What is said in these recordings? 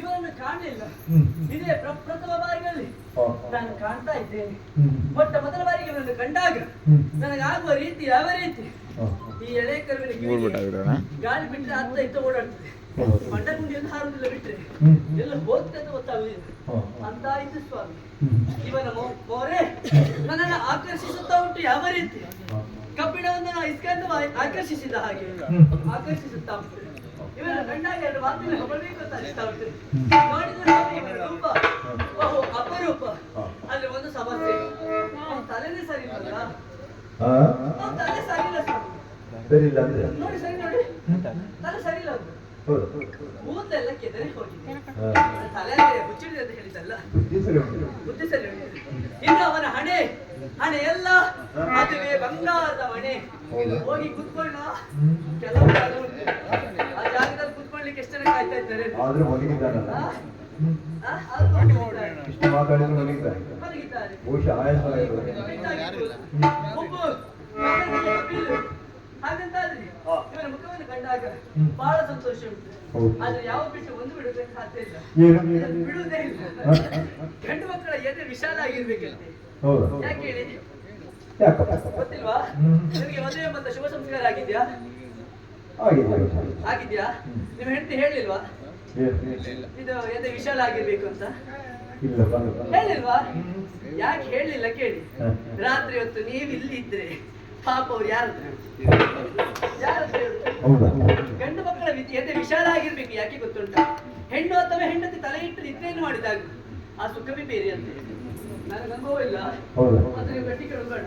ಇವರನ್ನು ಕಾಣಲಿಲ್ಲ. ಇದೇ ಪ್ರಪ್ರಥಮ ಬಾರಿಯಲ್ಲಿ ನಾನು ಕಾಣ್ತಾ ಇದ್ದೇನೆ. ಮೊಟ್ಟ ಮೊದಲ ಬಾರಿಗೆ ಇವರನ್ನು ಕಂಡಾಗ ನನಗಾಗುವ ರೀತಿ ಯಾವ ರೀತಿ, ಈ ಎಳೆ ಕರುವಿನ ಗಾಳಿ ಬಿಟ್ಟರೆ ಅತ್ತ ಇತ್ತ ಓಡಾಡ್ತದೆ, ಮಂಡ ಗುಂಡಿಯನ್ನು ಹಾರುವುದಿಲ್ಲ, ಬಿಟ್ರೆ ಎಲ್ಲ ಹೋಗ್ತದೆ ಗೊತ್ತಾಗುದಿಲ್ಲ ಅಂತ ಇದ್ದು ಸ್ವಾಮಿ. ಇವನ ಮೋರೆ ನನ್ನನ್ನು ಆಕರ್ಷಿಸುತ್ತಾ ಉಂಟು. ಯಾವ ರೀತಿ ಕಬ್ಬಿಣವನ್ನು ನಾವು ಇಸ್ಕೊಂಡು ಆಕರ್ಷಿಸಿದ ಹಾಗೆ ಆಕರ್ಷಿಸುತ್ತಾ ಉಂಟು. ಇವರ ಗಂಡಾಗಿ ಎರಡು ಮಾತಿನ ಹೊಗಳಬೇಕು ಅಂತ ಅನಿಸ್ತಾ ಉಂಟು. ನೋಡಿದ್ರೆ ಇವರ ರೂಪ ಓಹೋ ಅಪರೂಪ. ಆದ್ರೆ ಒಂದು ಸಮಸ್ಯೆ, ತಲೆನೇ ಸರಿ ಇಲ್ಲ. ತಲೆ ಸರಿ ಇಲ್ಲ ಸ್ವಾಮಿ. ನೋಡಿ ಸರಿ ನೋಡಿ, ತಲೆ ಸರಿ ಇಲ್ಲ. ಕೂದಲೆಲ್ಲ ಕೆದರಿ ಹೋಗಿದೆ, ತಲೆ ಮುಚ್ಚಿಡಿದೆ ಅಂತ ಹೇಳಿದಲ್ಲ, ಬುದ್ಧಿ ಸರಿ ಉಂಟು. ಇನ್ನು ಅವನ ಹಣೆ ಎಲ್ಲ ಅದುವೇ ಬಂಗಾರದ ಮಣೆ. ಹೋಗಿ ಕುತ್ಕೊಳ್ಳ, ಕೆಲವು ಆ ಜಾಗದಲ್ಲಿ ಕುತ್ಕೊಳ್ಳಿಕ್ಕೆ ಎಷ್ಟು ಜನ ಕಾಯ್ತಾ ಇದ್ದಾರೆ. ಹಾಗಂತಾದ್ರಿ ಇವರ ಮುಖವನ್ನು ಕಂಡಾಗ ಬಹಳ ಸಂತೋಷ ಉಂಟು. ಆದ್ರೆ ಯಾವ ಬಿಟ್ಟು ಒಂದು ಬಿಡೋದಕ್ಕೆ ಸಾಧ್ಯ ಇಲ್ಲ, ಬಿಡುವುದೇ ಇಲ್ಲ. ಗಂಡು ಮಕ್ಕಳ ಎದೆ ವಿಶಾಲ ಆಗಿರ್ಬೇಕಂತೆ. ಯಾಕೆ ಹೇಳಿ ಗೊತ್ತಿಲ್ವಾ? ನಿಮಗೆ ಮದುವೆ ಎಂಬಂತ ಶುಭ ಸಂಸ್ಕಾರ ಆಗಿದ್ಯಾ? ಆಗಿದ್ಯಾ? ನಿಮ್ಮ ಹೆಂಡತಿ ಹೇಳಿಲ್ವಾ ಇದು ಎದೆ ವಿಶಾಲ ಆಗಿರ್ಬೇಕು ಅಂತ? ಹೇಳಿಲ್ವಾ? ಯಾಕೆ ಹೇಳಿಲ್ಲ ಕೇಳಿ. ರಾತ್ರಿ ಹೊತ್ತು ನೀವು ಇಲ್ಲಿ ಇದ್ರೆ ಪಾಪ ಅವ್ರು ಯಾರತ್ರ ಗಂಡು ಮಕ್ಕಳ ಎದೆ ವಿಶಾಲ ಆಗಿರ್ಬೇಕು. ಯಾಕೆ ಗೊತ್ತುಂಟ? ಹೆಣ್ಣು ಅಥವಾ ಹೆಂಡತಿ ತಲೆ ಇಟ್ಟು ನಿದ್ರೆಯನ್ನು ಮಾಡಿದಾಗ ಆ ಸುಖವೇ ಬೇರೆ ಅಂತ. ನನಗೆ ಅನುಭವ ಇಲ್ಲ, ಗಟ್ಟಿ ಕೇಳಬೇಡ.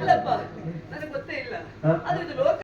ಇಲ್ಲಪ್ಪ, ನನಗೆ ಗೊತ್ತೇ ಇಲ್ಲ. ಆದ್ರೆ ಇದು ಲೋಕ